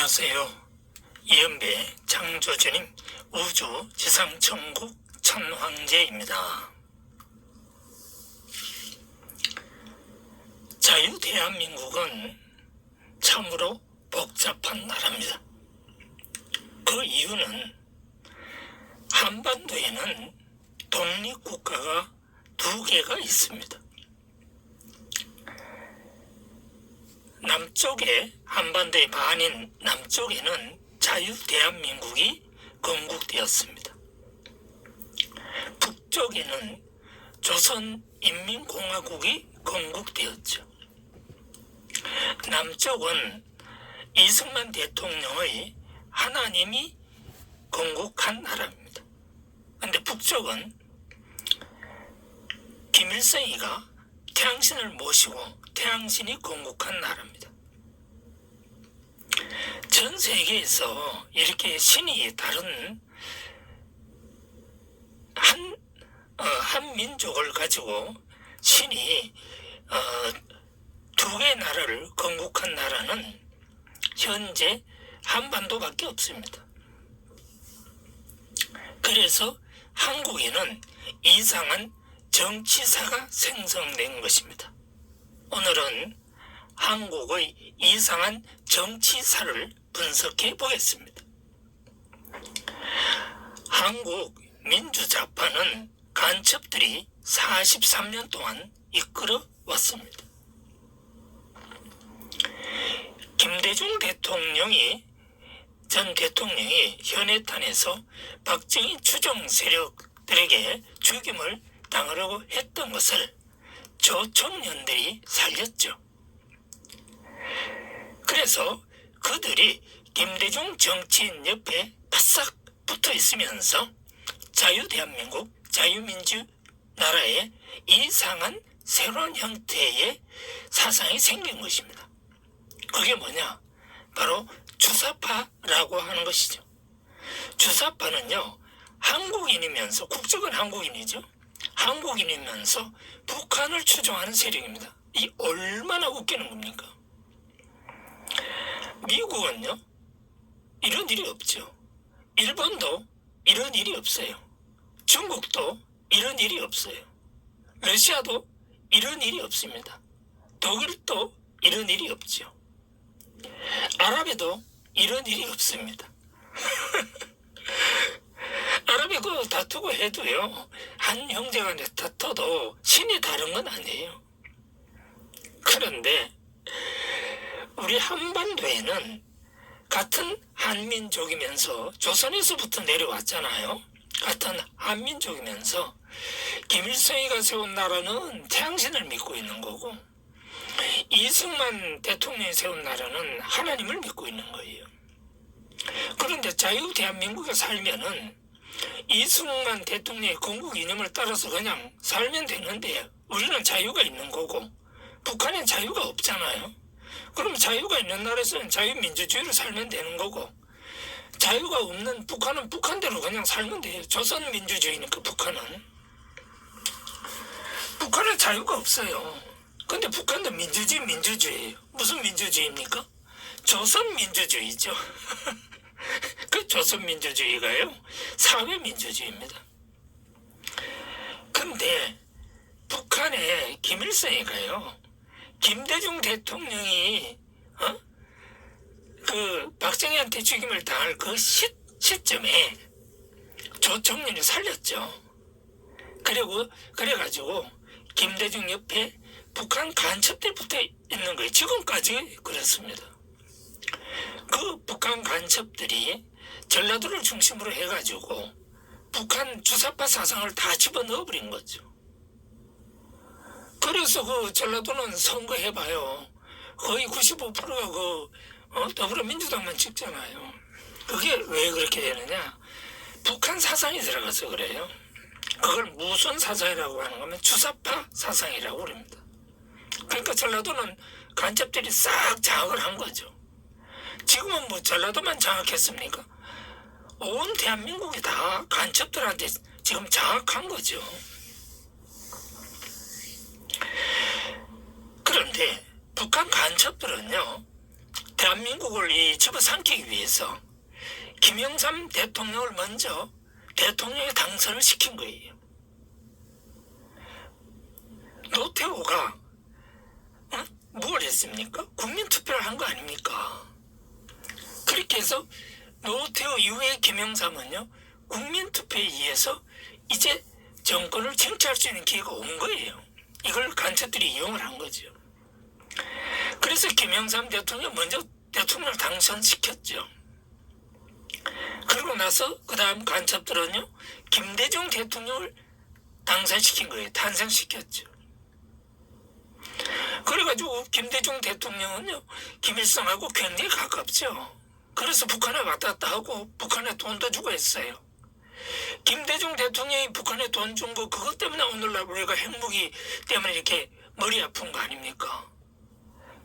안녕하세요. 이연배 창조주님 우주 지상천국 천황제입니다. 자유 대한민국은 참으로 복잡한 나라입니다. 그 이유는 한반도에는 독립국가가 두 개가 있습니다. 남쪽에 한반도의 반인 남쪽에는 자유대한민국이 건국되었습니다. 북쪽에는 조선인민공화국이 건국되었죠. 남쪽은 이승만 대통령의 하나님이 건국한 나라입니다. 그런데 북쪽은 김일성이가 태양신을 모시고 태양신이 건국한 나라입니다. 전 세계에서 이렇게 신이 다른 한 민족을 가지고 신이 두 개의 나라를 건국한 나라는 현재 한반도밖에 없습니다. 그래서 한국에는 이상한 정치사가 생성된 것입니다. 오늘은 한국의 이상한 정치사를 분석해 보겠습니다. 한국 민주좌파는 간첩들이 43년 동안 이끌어 왔습니다. 김대중 전 대통령이 현해탄에서 박정희 추종 세력들에게 죽임을 당하려고 했던 것을 조총련들이 살렸죠. 그래서 그들이 김대중 정치인 옆에 바싹 붙어 있으면서 자유대한민국, 자유민주 나라의 이상한 새로운 형태의 사상이 생긴 것입니다. 그게 뭐냐? 바로 주사파라고 하는 것이죠. 주사파는요, 한국인이면서, 국적은 한국인이죠. 한국인이면서 북한을 추종하는 세력입니다. 이 얼마나 웃기는 겁니까? 미국은요, 이런 일이 없죠. 일본도 이런 일이 없어요. 중국도 이런 일이 없어요. 러시아도 이런 일이 없습니다. 독일도 이런 일이 없죠. 아랍에도 이런 일이 없습니다. 아랍에 그 다투고 해도요, 한 형제간에 다퉈도 신이 다른 건 아니에요. 그런데 우리 한반도에는 같은 한민족이면서 조선에서부터 내려왔잖아요. 같은 한민족이면서 김일성이가 세운 나라는 태양신을 믿고 있는 거고, 이승만 대통령이 세운 나라는 하나님을 믿고 있는 거예요. 그런데 자유대한민국에 살면은 이승만 대통령의 건국 이념을 따라서 그냥 살면 되는데, 우리는 자유가 있는 거고 북한엔 자유가 없잖아요. 그럼 자유가 있는 나라에서는 자유민주주의로 살면 되는 거고, 자유가 없는 북한은 북한대로 그냥 살면 돼요. 조선민주주의니까 북한은 자유가 없어요. 근데 북한도 민주주의예요. 무슨 민주주의입니까? 조선민주주의죠. 그 조선민주주의가요, 사회민주주의입니다. 근데 북한의 김일성이가요, 김대중 대통령이 그 박정희한테 죽임을 당할 그 시점에 조총련이 살렸죠. 그래가지고 김대중 옆에 북한 간첩들이 붙어 있는 거예요. 지금까지 그렇습니다. 그 북한 간첩들이 전라도를 중심으로 해가지고 북한 주사파 사상을 다 집어넣어버린 거죠. 그래서 그 전라도는 선거해봐요. 거의 95%가 더불어민주당만 찍잖아요. 그게 왜 그렇게 되느냐? 북한 사상이 들어가서 그래요. 그걸 무슨 사상이라고 하는 거면 주사파 사상이라고 그럽니다. 그러니까 전라도는 간첩들이 싹 장악을 한 거죠. 지금은 뭐 전라도만 장악했습니까? 온 대한민국이 다 간첩들한테 지금 장악한 거죠. 그런데 북한 간첩들은요, 대한민국을 이 집어삼키기 위해서 김영삼 대통령을 먼저 대통령에 당선을 시킨 거예요. 노태우가 뭘 했습니까? 국민투표를 한 거 아닙니까? 그렇게 해서 노태우 이후에 김영삼은요, 국민투표에 의해서 이제 정권을 쟁취할 수 있는 기회가 온 거예요. 이걸 간첩들이 이용을 한 거죠. 그래서 김영삼 대통령 먼저 대통령을 당선시켰죠. 그러고 나서 그 다음 간첩들은요, 김대중 대통령을 당선시킨 거예요. 탄생시켰죠. 그래가지고 김대중 대통령은요, 김일성하고 굉장히 가깝죠. 그래서 북한에 왔다 갔다 하고 북한에 돈도 주고 했어요. 김대중 대통령이 북한에 돈 준 거 그것 때문에 오늘날 우리가 핵무기 때문에 이렇게 머리 아픈 거 아닙니까?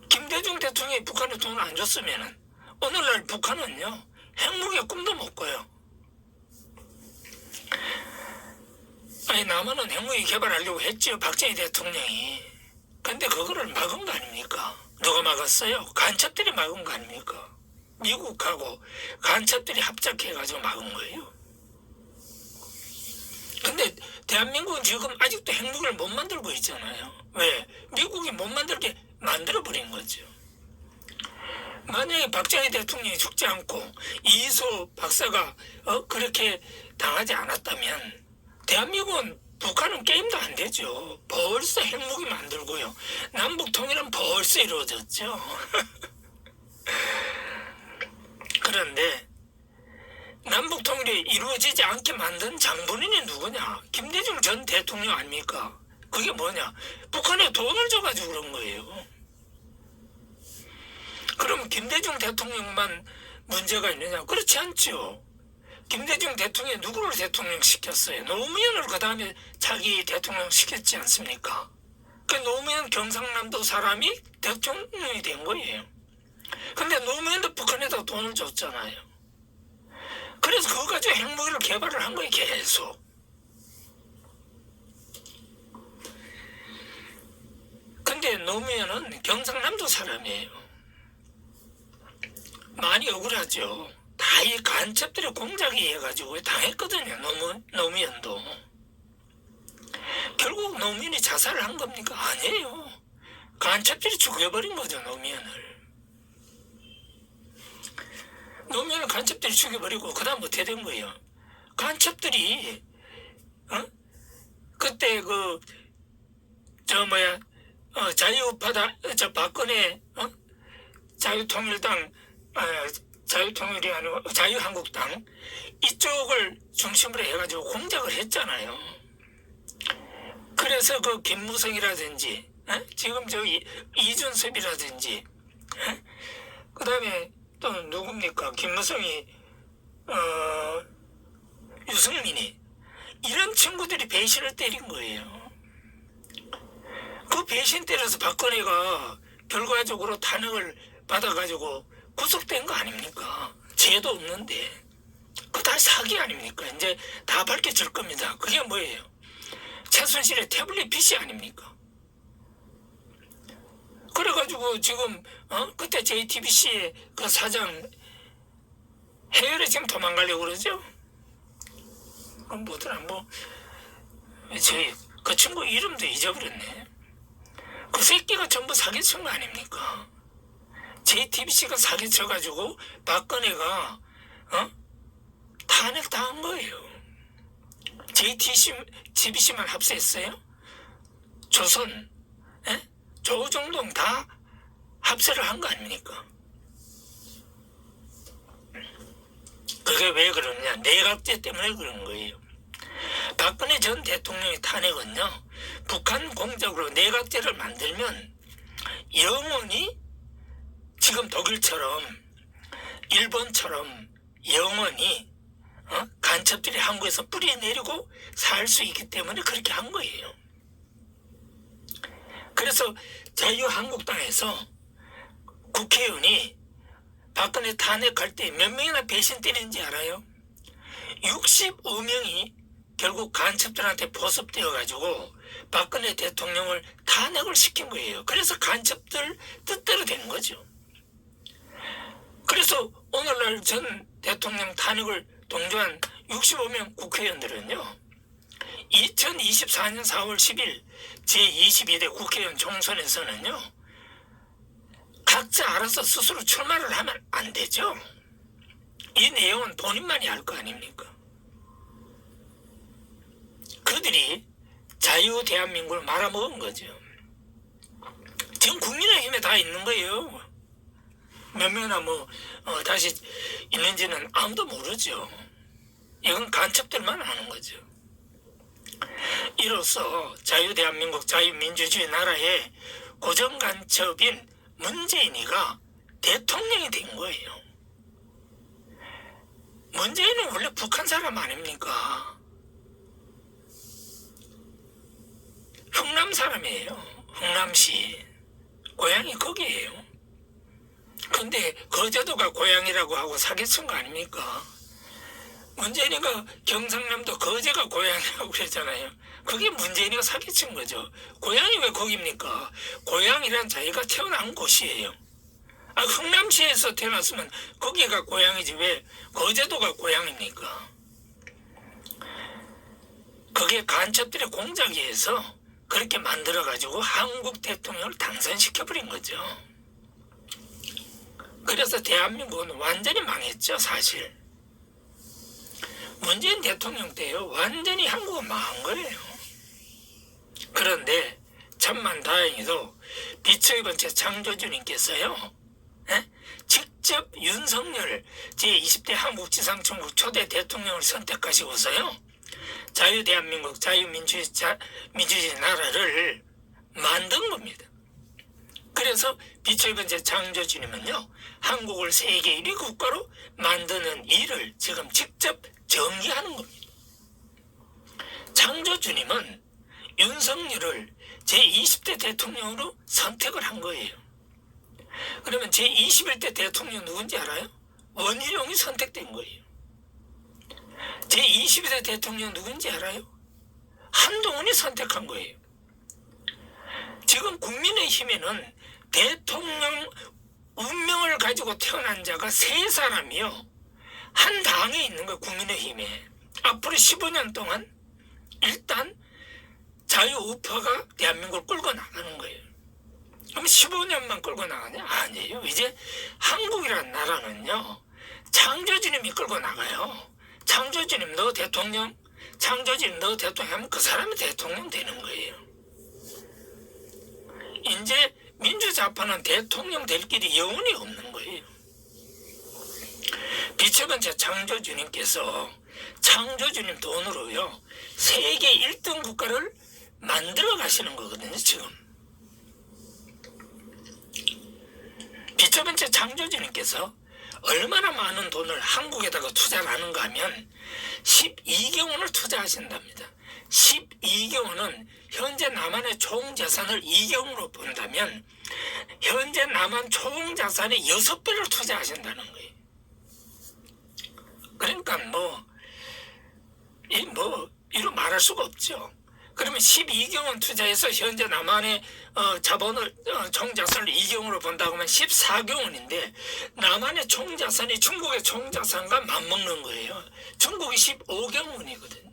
김대중 대통령이 북한에 돈을 안 줬으면은 오늘날 북한은요, 핵무기의 꿈도 못 꿔요. 아니, 남한은 핵무기 개발하려고 했죠, 박정희 대통령이. 근데 그거를 막은 거 아닙니까? 누가 막았어요? 간첩들이 막은 거 아닙니까? 미국하고 간첩들이 합작해가지고 막은 거예요. 근데 대한민국은 지금 아직도 핵무기를 못 만들고 있잖아요. 왜? 미국이 못 만들게 만들어버린 거죠. 만약에 박정희 대통령이 죽지 않고 이희소 박사가 그렇게 당하지 않았다면 대한민국은, 북한은 게임도 안 되죠. 벌써 핵무기 만들고요. 남북 통일은 벌써 이루어졌죠. 그런데 남북 통일이 이루어지지 않게 만든 장본인이 누구냐? 김대중 전 대통령 아닙니까? 그게 뭐냐? 북한에 돈을 줘가지고 그런 거예요. 그럼 김대중 대통령만 문제가 있느냐? 그렇지 않죠. 김대중 대통령이 누구를 대통령 시켰어요? 노무현을 그 다음에 자기 대통령 시켰지 않습니까? 그 노무현 경상남도 사람이 대통령이 된 거예요. 근데 노무현도 북한에다 돈을 줬잖아요. 그래서 그거 가지고 핵무기를 개발을 한 거예요, 계속. 근데 노무현은 경상남도 사람이에요. 많이 억울하죠. 다 이 간첩들의 공작이 해가지고 당했거든요, 노무현도. 결국 노무현이 자살을 한 겁니까? 아니에요. 간첩들이 죽여버린 거죠, 노무현을. 노무현을 간첩들이 죽여버리고 그 다음 어떻게 된 거예요? 간첩들이 그때 자유파다, 박근혜 자유통일당, 자유통일이 아니고 자유한국당 이쪽을 중심으로 해가지고 공작을 했잖아요. 그래서 그 김무성이라든지 지금 이준섭이라든지 그 다음에 또 누굽니까? 김무성이 유승민이 이런 친구들이 배신을 때린 거예요. 그 배신 때려서 박근혜가 결과적으로 탄핵을 받아가지고 구속된 거 아닙니까? 죄도 없는데. 그거 다 사기 아닙니까? 이제 다 밝혀질 겁니다. 그게 뭐예요? 최순실의 태블릿 PC 아닙니까? 그래가지고 지금 그때 JTBC 그 사장 해외로 지금 도망가려고 그러죠? 뭐더라, 저희 그 친구 이름도 잊어버렸네. 그 새끼가 전부 사기친 거 아닙니까? JTBC가 사기쳐가지고 박근혜가 탄핵당한 거예요. JTBC만 합세했어요? 조선, 조정동 다 합세를 한 거 아닙니까? 그게 왜 그러냐? 내각제 때문에 그런 거예요. 박근혜 전 대통령의 탄핵은요, 북한 공작으로 내각제를 만들면 영원히 지금 독일처럼 일본처럼 영원히 간첩들이 한국에서 뿌리 내리고 살 수 있기 때문에 그렇게 한 거예요. 그래서 자유한국당에서 국회의원이 박근혜 탄핵할 때 몇 명이나 배신 때리는지 알아요? 65명이 결국 간첩들한테 보습되어 가지고 박근혜 대통령을 탄핵을 시킨 거예요. 그래서 간첩들 뜻대로 된 거죠. 그래서 오늘날 전 대통령 탄핵을 동조한 65명 국회의원들은요, 2024년 4월 10일 제22대 국회의원 총선에서는요, 각자 알아서 스스로 출마를 하면 안 되죠. 이 내용은 본인만이 알 거 아닙니까? 그들이 자유 대한민국을 말아먹은 거죠. 지금 국민의힘에 다 있는 거예요. 몇 명이나 다시 있는지는 아무도 모르죠. 이건 간첩들만 아는 거죠. 이로써 자유 대한민국 자유민주주의 나라의 고정 간첩인 문재인이가 대통령이 된 거예요. 문재인은 원래 북한 사람 아닙니까? 흥남 사람이에요. 흥남시. 고향이 거기에요. 근데 거제도가 고향이라고 하고 사기친 거 아닙니까? 문재인이가 경상남도 거제가 고향이라고 그랬잖아요. 그게 문재인이가 사기친 거죠. 고향이 왜 거기입니까? 고향이란 자기가 태어난 곳이에요. 흥남시에서 태어났으면 거기가 고향이지 왜 거제도가 고향입니까? 그게 간첩들의 공작이어서 그렇게 만들어가지고 한국 대통령을 당선시켜버린 거죠. 그래서 대한민국은 완전히 망했죠, 사실. 문재인 대통령 때요, 완전히 한국은 망한 거예요. 그런데 천만 다행히도 비처의 번째 창조주님께서요, 직접 윤석열 제20대 한국지상총국 초대 대통령을 선택하시고서요, 자유대한민국 자유민주주의 나라를 만든 겁니다. 그래서 비처의 번째 창조주님은요, 한국을 세계 1위 국가로 만드는 일을 지금 직접 전개하는 겁니다. 창조주님은 윤석열을 제20대 대통령으로 선택을 한 거예요. 그러면 제21대 대통령 누군지 알아요? 원희룡이 선택된 거예요. 제22대 대통령 누군지 알아요? 한동훈이 선택한 거예요. 지금 국민의힘에는 대통령 운명을 가지고 태어난 자가 3사람이요. 한 당에 있는 거예요, 국민의힘에. 앞으로 15년 동안 일단 자유우파가 대한민국을 끌고 나가는 거예요. 그럼 15년만 끌고 나가냐? 아니에요. 이제 한국이라는 나라는요, 창조주님이 끌고 나가요. 창조주님 너 대통령, 창조주님 너 대통령 하면 그 사람이 대통령 되는 거예요. 이제 민주좌파는 대통령 될 길이 영원히 없는 거예요. 비첫 번째 창조주님께서 창조주님 돈으로요, 세계 1등 국가를 만들어 가시는 거거든요, 지금. 비첫 번째 창조주님께서 얼마나 많은 돈을 한국에다가 투자를 하는가 하면 12조 원을 투자하신답니다. 12조 원은 현재 남한의 총 자산을 2조 원으로 본다면 현재 남한 총 자산의 6배를 투자하신다는 거예요. 그러니까 이로 말할 수가 없죠. 그러면 12조 원 투자해서 현재 남한의 자본을 총자산을 2조 원으로 본다고 하면 14조 원인데 남한의 총자산이 중국의 총자산과 맞먹는 거예요. 중국이 15조 원이거든요.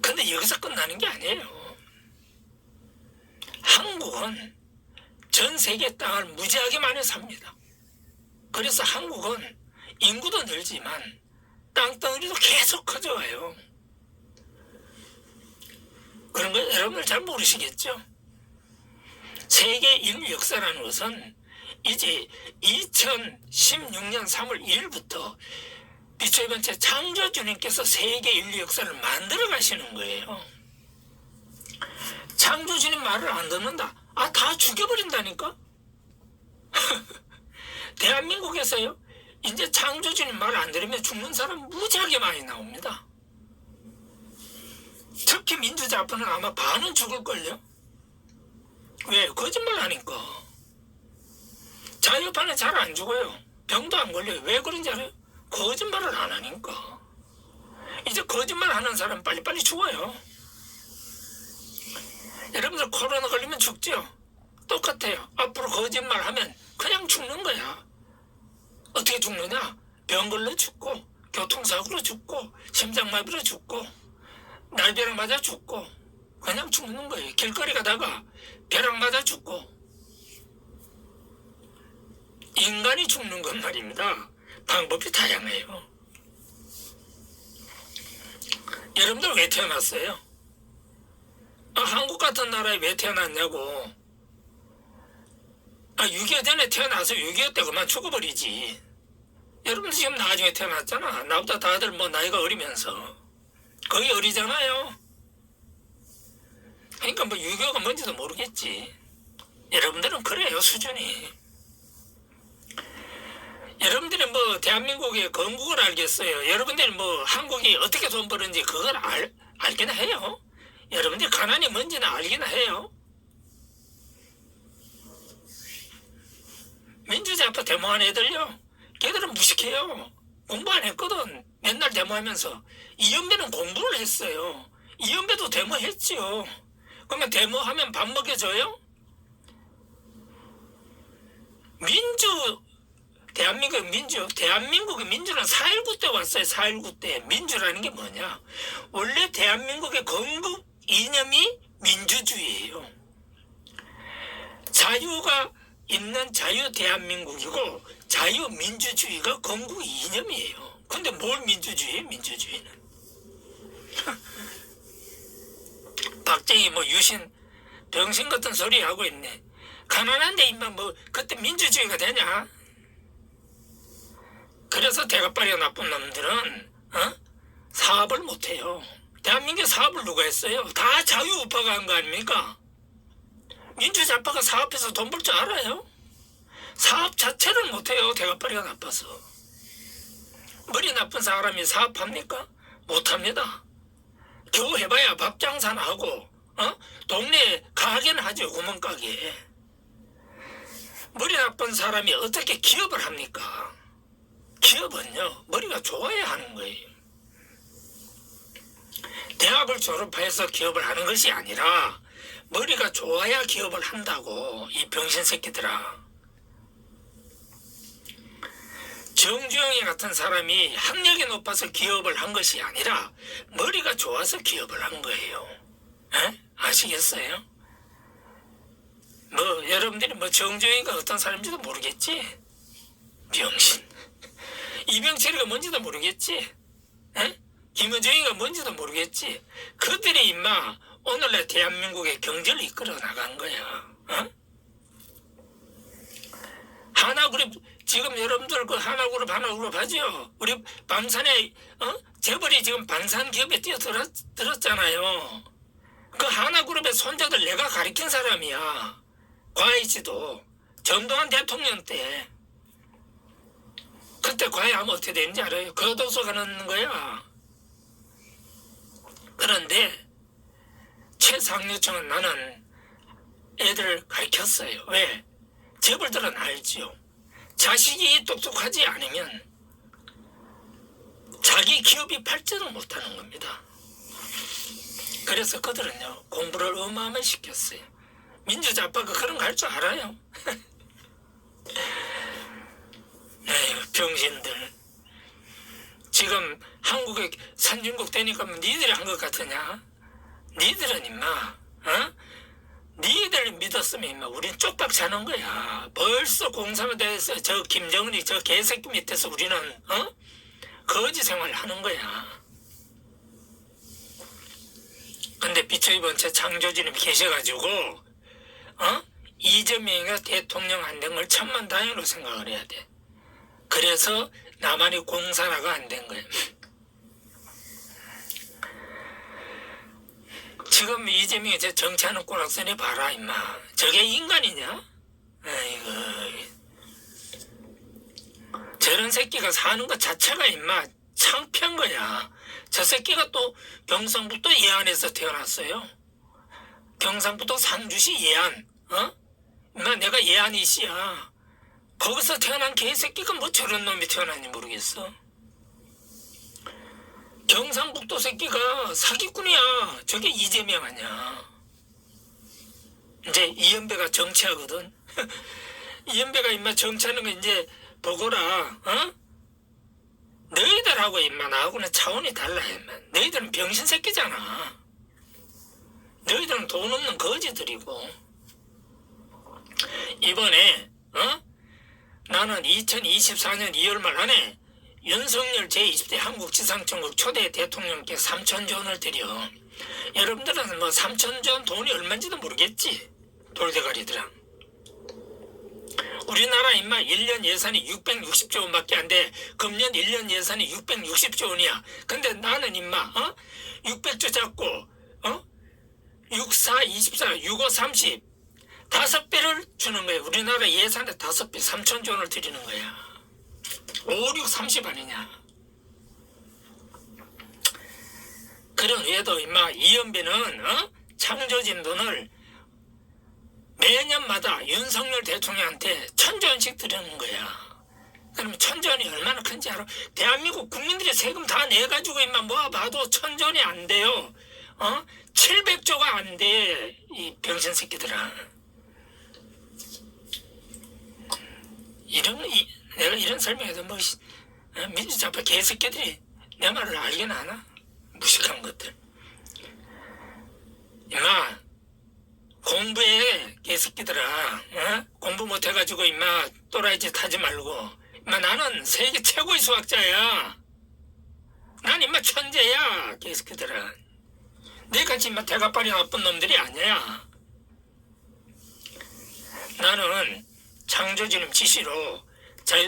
근데 여기서 끝나는 게 아니에요. 한국은 전 세계 땅을 무지하게 많이 삽니다. 그래서 한국은 인구도 늘지만 땅덩어리도 계속 커져가요. 그런 거 여러분들 잘 모르시겠죠? 세계 인류 역사라는 것은 이제 2016년 3월 1일부터 비초의 번째 창조주님께서 세계 인류 역사를 만들어 가시는 거예요. 창조주님 말을 안 듣는다? 다 죽여버린다니까? 대한민국에서요, 이제 창조주님 말 안 들으면 죽는 사람 무지하게 많이 나옵니다. 특히 민주좌파는 아마 반은 죽을걸요? 왜? 거짓말 하니까. 자유파는 잘 안 죽어요. 병도 안 걸려요. 왜 그런지 알아요? 거짓말을 안 하니까. 이제 거짓말 하는 사람 빨리빨리 죽어요. 여러분들 코로나 걸리면 죽죠? 똑같아요. 앞으로 거짓말하면 그냥 죽는 거야. 어떻게 죽느냐? 병 걸려 죽고, 교통사고로 죽고, 심장마비로 죽고, 날벼락 맞아 죽고, 그냥 죽는 거예요. 길거리 가다가 벼락 맞아 죽고. 인간이 죽는 건 말입니다. 방법이 다양해요. 여러분들 왜 태어났어요? 한국 같은 나라에 왜 태어났냐고. 6.25 전에 태어나서 6.25 때 그만 죽어버리지. 여러분들 지금 나중에 태어났잖아. 나보다 다들 뭐 나이가 어리면서. 거의 어리잖아요. 그러니까 뭐 6.25가 뭔지도 모르겠지. 여러분들은 그래요, 수준이. 여러분들이 뭐 대한민국의 건국을 알겠어요. 여러분들이 뭐 한국이 어떻게 돈 버는지 그걸 알기는 해요. 여러분들이 가난이 뭔지는 알기는 해요. 민주좌파 데모한 애들요, 걔들은 무식해요. 공부 안 했거든. 맨날 데모하면서. 이연배는 공부를 했어요. 이연배도 데모했지요. 그러면 데모하면 밥 먹여줘요? 대한민국의 민주는 4.19 때 왔어요. 4.19 때. 민주라는 게 뭐냐? 원래 대한민국의 건국 이념이 민주주의예요. 자유가 있는 자유 대한민국이고 자유민주주의가 건국 이념이에요. 근데 뭘 민주주의예요? 민주주의는. 박정희 뭐 유신 병신 같은 소리 하고 있네. 가난한데 임마 뭐 그때 민주주의가 되냐? 그래서 대가빠리가 나쁜 놈들은 사업을 못해요. 대한민국 사업을 누가 했어요? 다 자유우파가 한 거 아닙니까? 민주좌파가 사업해서 돈 벌 줄 알아요? 사업 자체를 못해요. 대가빠리가 나빠서. 머리 나쁜 사람이 사업합니까? 못합니다. 겨우 해봐야 밥 장사나 하고 동네에 가게는 하죠. 구멍가게. 머리 나쁜 사람이 어떻게 기업을 합니까? 기업은요, 머리가 좋아야 하는 거예요. 대학을 졸업해서 기업을 하는 것이 아니라 머리가 좋아야 기업을 한다고. 이 병신 새끼들아. 정주영이 같은 사람이 학력이 높아서 기업을 한 것이 아니라 머리가 좋아서 기업을 한 거예요. 아시겠어요? 뭐 여러분들이 뭐 정주영이가 어떤 사람인지도 모르겠지? 병신. 이병철이가 뭔지도 모르겠지? 김은정이가 뭔지도 모르겠지? 그들이 임마 오늘날 대한민국의 경제를 이끌어 나간 거야. 하나그룹, 지금 여러분들 그 하나그룹 하죠? 우리 방산에 재벌이 지금 방산기업에 뛰어들었잖아요. 그 하나그룹의 손자들 내가 가르친 사람이야. 과외지도 전두환 대통령 때. 그때 과외하면 어떻게 되는지 알아요? 교도소 가는 거야. 그런데 최상류층은 나는 애들 가르쳤어요. 왜? 재벌들은 알지요. 자식이 똑똑하지 않으면 자기 기업이 발전을 못하는 겁니다. 그래서 그들은요, 공부를 어마어마하게 시켰어요. 민주좌파가 그런 거 할 줄 알아요. 에휴, 병신들. 지금 한국에 선진국 되니까 니들이 한 것 같으냐? 니들은 임마 니들 믿었으면 임마 우린 쪽박 자는 거야. 벌써 공산에 대해서 저 김정은이 저 개새끼 밑에서 우리는 거지 생활 하는 거야. 근데 비처이번째 창조주님이 계셔가지고 이재명이가 대통령 안 된 걸 천만다행으로 생각을 해야 돼. 그래서 나만이 공산화가 안 된 거야. 지금 이재명이 저 정치하는 꼬락선이 봐라 임마. 저게 인간이냐? 아이고, 저런 새끼가 사는 것 자체가 임마 창피한 거야. 저 새끼가 또 경상북도 예안에서 태어났어요. 경상북도 상주시 예안. 임마 내가 예안이씨야. 거기서 태어난 개새끼가 뭐 저런 놈이 태어났는지 모르겠어. 경상북도 새끼가 사기꾼이야. 저게 이재명 아니야. 이제 이연배가 정치하거든. 이연배가 임마 정치하는 거 이제 보거라. 어? 너희들하고 임마 나하고는 차원이 달라 임마. 너희들은 병신 새끼잖아. 너희들은 돈 없는 거지들이고. 이번에 나는 2024년 2월 말 안에 윤석열 제20대 한국지상천국 초대 대통령께 3,000조 원을 드려. 여러분들은 뭐 3,000조 원 돈이 얼마인지도 모르겠지. 돌대가리들아. 우리나라 임마 1년 예산이 660조 원밖에 안 돼. 금년 1년 예산이 660조 원이야. 근데 나는 임마 600조 잡고 6, 4, 24, 6, 5, 30 5배를 주는 거야. 우리나라 예산의 5배 3,000조 원을 드리는 거야. 5, 6, 30 아니냐. 그런 외에도 임마 이연배는 창조진 돈을 매년마다 윤석열 대통령한테 1,000조 원씩 드리는 거야. 그러면 1,000조 원이 얼마나 큰지 알아? 대한민국 국민들이 세금 다 내가지고 임마 모아봐도 1,000조 원이 안 돼요. 700조가 안 돼. 이 병신 새끼들아. 내가 이런 설명해도 뭐 민주자파 개새끼들이 내 말을 알긴 하나? 무식한 것들. 임마 공부해 개새끼들아. 공부 못해가지고 임마 또라이짓 하지 말고. 임마 나는 세계 최고의 수학자야. 난 임마 천재야 개새끼들아. 내같이 임마 대가빨이 나쁜 놈들이 아니야. 나는 창조주님 지시로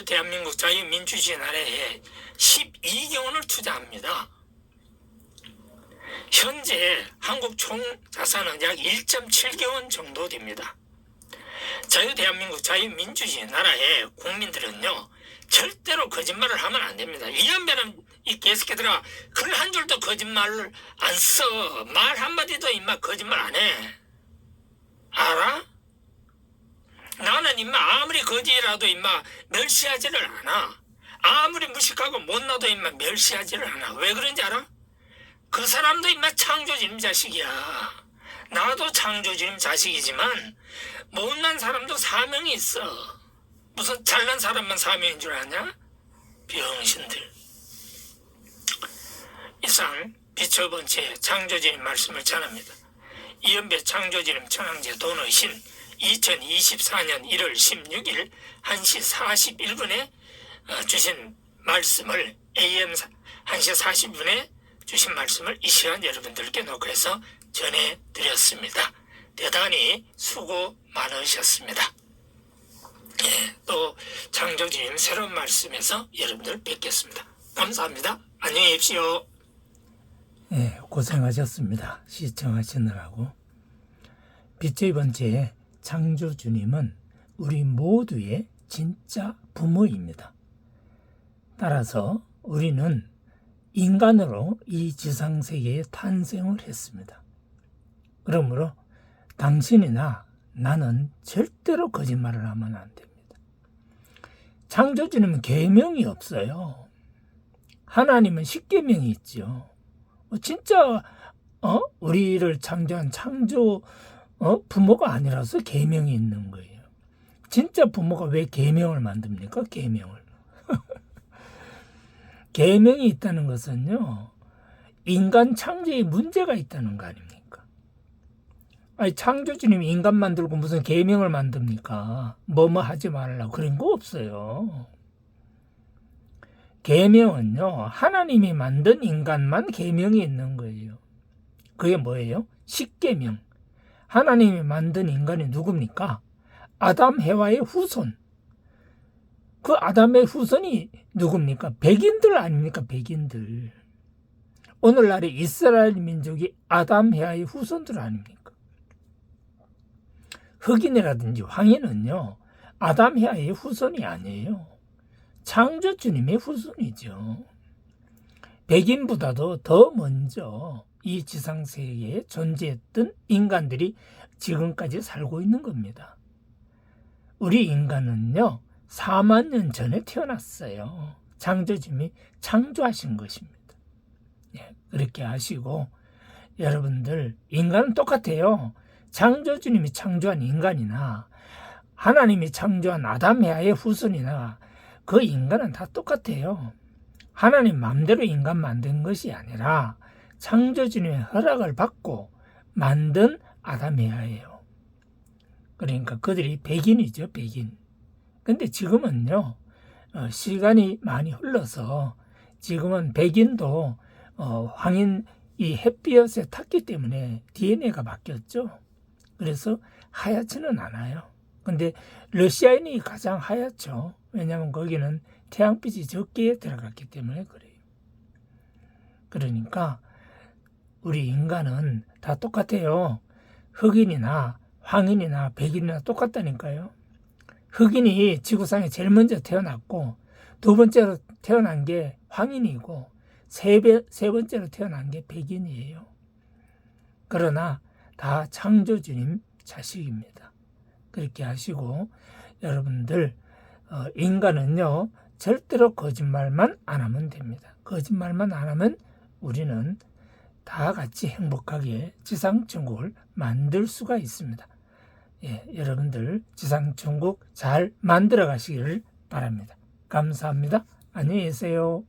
대한민국 자유민주주의 나라에 12조 원을 투자합니다. 현재 한국 총 자산은 약 1.7조 원 정도 됩니다. 대한민국 자유민주주의 나라의 국민들은요 절대로 거짓말을 하면 안 됩니다. 이연배는 이 개새끼들아 글 한 줄도 거짓말을 안 써. 말 한마디도 임마 거짓말 안 해. 알아? 나는 임마 아무리 거지라도 임마 멸시하지를 않아. 아무리 무식하고 못나도 임마 멸시하지를 않아. 왜 그런지 알아? 그 사람도 임마 창조주님 자식이야. 나도 창조주님 자식이지만 못난 사람도 사명이 있어. 무슨 잘난 사람만 사명인 줄 아냐? 병신들. 이상 비춰본체 창조주님 말씀을 전합니다. 이연배 창조주님 천황제 돈의신 2024년 1월 16일 1시 41분에 주신 말씀을 AM 1시 40분에 주신 말씀을 이 시간 여러분들께 녹화해서 전해드렸습니다. 대단히 수고 많으셨습니다. 또 창조주님 새로운 말씀에서 여러분들 뵙겠습니다. 감사합니다. 안녕히 계십시오. 고생하셨습니다. 시청하시느라고. 빛의 번째 창조주님은 우리 모두의 진짜 부모입니다. 따라서 우리는 인간으로 이 지상세계에 탄생을 했습니다. 그러므로 당신이나 나는 절대로 거짓말을 하면 안 됩니다. 창조주님은 계명이 없어요. 하나님은 십계명이 있죠. 진짜 우리를 창조한 창조 부모가 아니라서 계명이 있는 거예요. 진짜 부모가 왜 계명을 만듭니까? 계명을. 계명이 있다는 것은요, 인간 창조에 문제가 있다는 거 아닙니까? 아니, 창조주님이 인간 만들고 무슨 계명을 만듭니까? 뭐뭐 하지 말라고 그런 거 없어요. 계명은요, 하나님이 만든 인간만 계명이 있는 거예요. 그게 뭐예요? 십계명. 하나님이 만든 인간이 누굽니까? 아담 해와의 후손. 그 아담의 후손이 누굽니까? 백인들 아닙니까? 백인들. 오늘날의 이스라엘 민족이 아담 해와의 후손들 아닙니까? 흑인이라든지 황인은요, 아담 해와의 후손이 아니에요. 창조주님의 후손이죠. 백인보다도 더 먼저 이 지상세계에 존재했던 인간들이 지금까지 살고 있는 겁니다. 우리 인간은요, 4만 년 전에 태어났어요. 창조주님이 창조하신 것입니다. 그렇게 하시고 여러분들 인간은 똑같아요. 창조주님이 창조한 인간이나 하나님이 창조한 아담 해아의 후손이나 그 인간은 다 똑같아요. 하나님 마음대로 인간 만든 것이 아니라 창조주님의 허락을 받고 만든 아담 해아예요. 그러니까 그들이 백인이죠, 백인. 근데 지금은요, 시간이 많이 흘러서 지금은 백인도 황인 이 햇빛에 탔기 때문에 DNA가 바뀌었죠. 그래서 하얗지는 않아요. 근데 러시아인이 가장 하얗죠. 왜냐하면 거기는 태양빛이 적게 들어갔기 때문에 그래요. 그러니까 우리 인간은 다 똑같아요. 흑인이나 황인이나 백인이나 똑같다니까요. 흑인이 지구상에 제일 먼저 태어났고 두 번째로 태어난 게 황인이고 세 번째로 태어난 게 백인이에요. 그러나 다 창조주님 자식입니다. 그렇게 하시고 여러분들 인간은요 절대로 거짓말만 안 하면 됩니다. 거짓말만 안 하면 우리는 다 같이 행복하게 지상천국을 만들 수가 있습니다. 예, 여러분들 지상천국 잘 만들어 가시기를 바랍니다. 감사합니다. 안녕히 계세요.